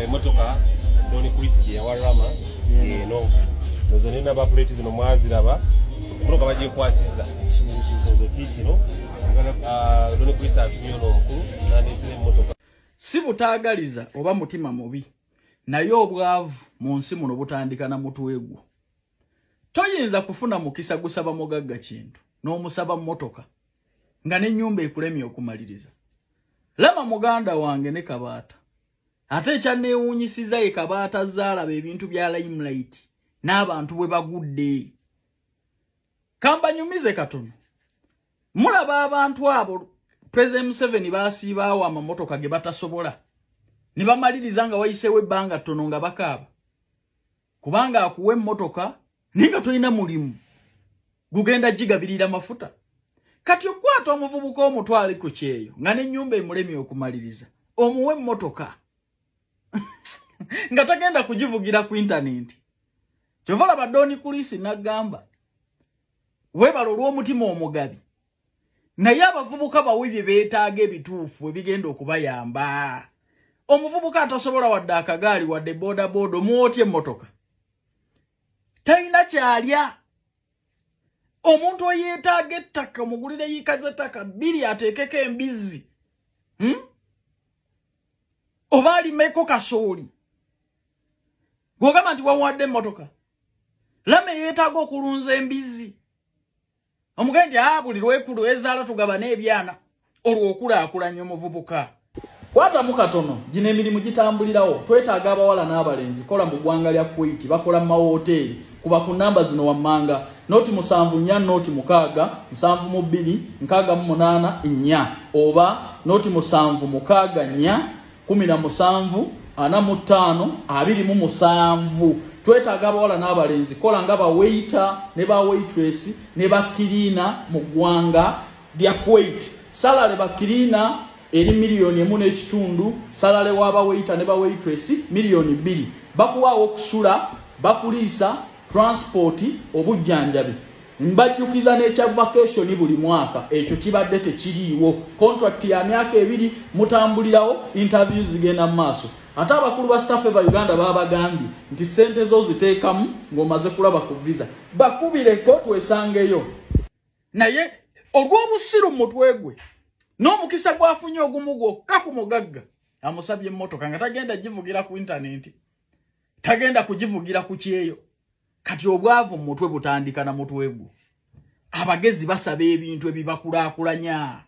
emotoka ndoni kulisi ya warama no nozo nina ba plate zino mwaziraba mutoka bagiye kwasiza kizo kikino ngana ndoni kulisi atumiyo no mukuru nani zile motoka si butaagaliza oba mutima mubi naye obwavu mu nsi muno butandika na mutuwegwo. Toyinza kufuna mukisa gusaba mugagga kintu n'omusaba motoka nga n'ennyumba ekulemye okumaliriza. Lama muganda wange ne Kabaata ate ekyanneewuunyisiza ye Kabaata zaalaba ebintu bya Limelight n'abantu bwe bagudde. Kambanyumize katono mulaba abantu abo President Museveni baasiibaawo amamotoka ge batasobola ne bamaliriza nga wayiseewo ebbanga ttono nga bakaaba kubanga akuwa emmotoka ninga toyina mulimu gugenda gigabirira mafuta. Kati okwata omuvubuka omutwale ku kyeyo nga n'ennyumba emulemye okumaliriza omuwe emmotoka nga tagenda kugivugira ku intaneti. Kyovala badoni kulisi nagamba webalo olw'omutima omugabi naye abavubuka bawe bye beetaaga ebituufu ebigenda okubayamba. Omuvubuka atasobola wadde akagaali wadde boda boda omuwootya emmotoka talina kyalya. Omuntu oyeetaaga ettaka omugulire yiikaze ettaka bbiri ateekeko embizi oba alimeko kasooli gwogamba nti wamuwadde emmotoka. Lama yeetaaga okulunza embizi omugende nti buli lwekulu ezaala tugaba n'ebyana olw'okulaakulanya omuvubuka. Kwatamu katono gino emirimu gitambulirawo. Twetaaga abawala n'abalenzi kola mu ggwanga lya Kuwait bakola mu mawoteeri kuba ku namba zino wammanga noti 74 noti 6 72 68 4 oba noti 76 4 17 45 twetaaga abawala n'abalenzi kola nga ba waiter ne ba waitress ne ba cleaner mu ggwanga lya Kuwait. Salale ba cleaner eri milioni 1.5 salale waba waiter ne ba waitress milioni 2 bakuwaawo okusula bakuliisa transport obujjanjabi. Mbajjukiza n'ekya vacation buli mwaka ekyo kibadde tekiriiwo. Contract ya myaka 2 mutambulirawo interviews zigenda maaso. Ate abakulu ba staff eba Uganda babagambye nti sente zo ziteekamu ng'omaze kulaba ku visa bakubireko twesangeyo. Naye olw'obusiru mutwe gwe n'omukisa gwafunye ogumu gwokka ku mugagga amusabye emmotoka nga tagenda givugira ku intaneti tagenda kugivugira ku kyeyo. Kati obwavu mutwe butandika na mutwe gwo. Abagezi basaba ebintu ebibakulaakulanya.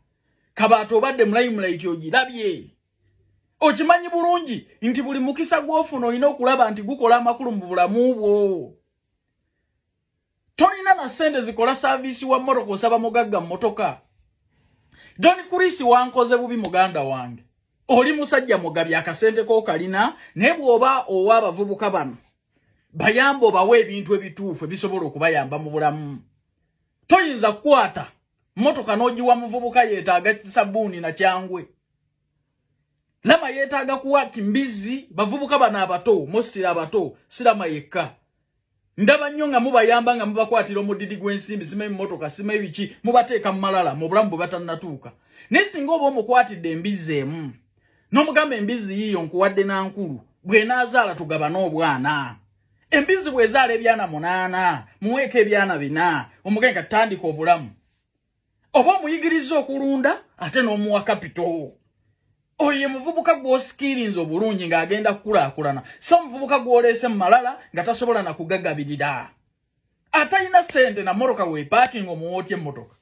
Kabaata obadde mu Limelight ogirabye okimanyi bulungi nti buli mukisa gw'ofuna olina okulaba nti gukola amakulu mu bulamu bwo. Tolina na sente zikola service wa mmotoka osaba mugagga mmotoka. Doni Kurisi wankoze bubi muganda wange. Oli musajja mugabi akasente ko kalina ne bwoba owa abavubuka bano bayambo bawe ebintu ebituufu ebisobola okubayamba mu bulamu. Toyinza kukwata mmotoka n'ogiwa muvubuka yeetaaga sabbuuni na kyangwe. Lama yeetaaga kuwa kimbizi bavubuka bano abato mostira abato sirama yekka. Ndaba nnyo nga mubayamba nga mubakwatira omudidi gw'ensimbi sima emmotoka sima ebiki mubateeka mu malala mu bulamu bwe batannatuuka. Naye singa oba omukwatidde embizi emu n'omugamba embizi yiyo nkuwadde na nkulu bw'enaazaala tugaba n'obwana. Embizi bwezaala ebyana 8 muweeko ebyana 4 omugenga tutandika obulamu. Oba omuyigiriza okulunda ate n'omuwa kapito. Oye muvubuka gw'osikirinza obulungi ng'agenda kukulaakulana so muvubuka gw'oleese mu malala nga tasobola na kugagabirira. Atalina sente na mmotoka we parking omuwootya emmotoka.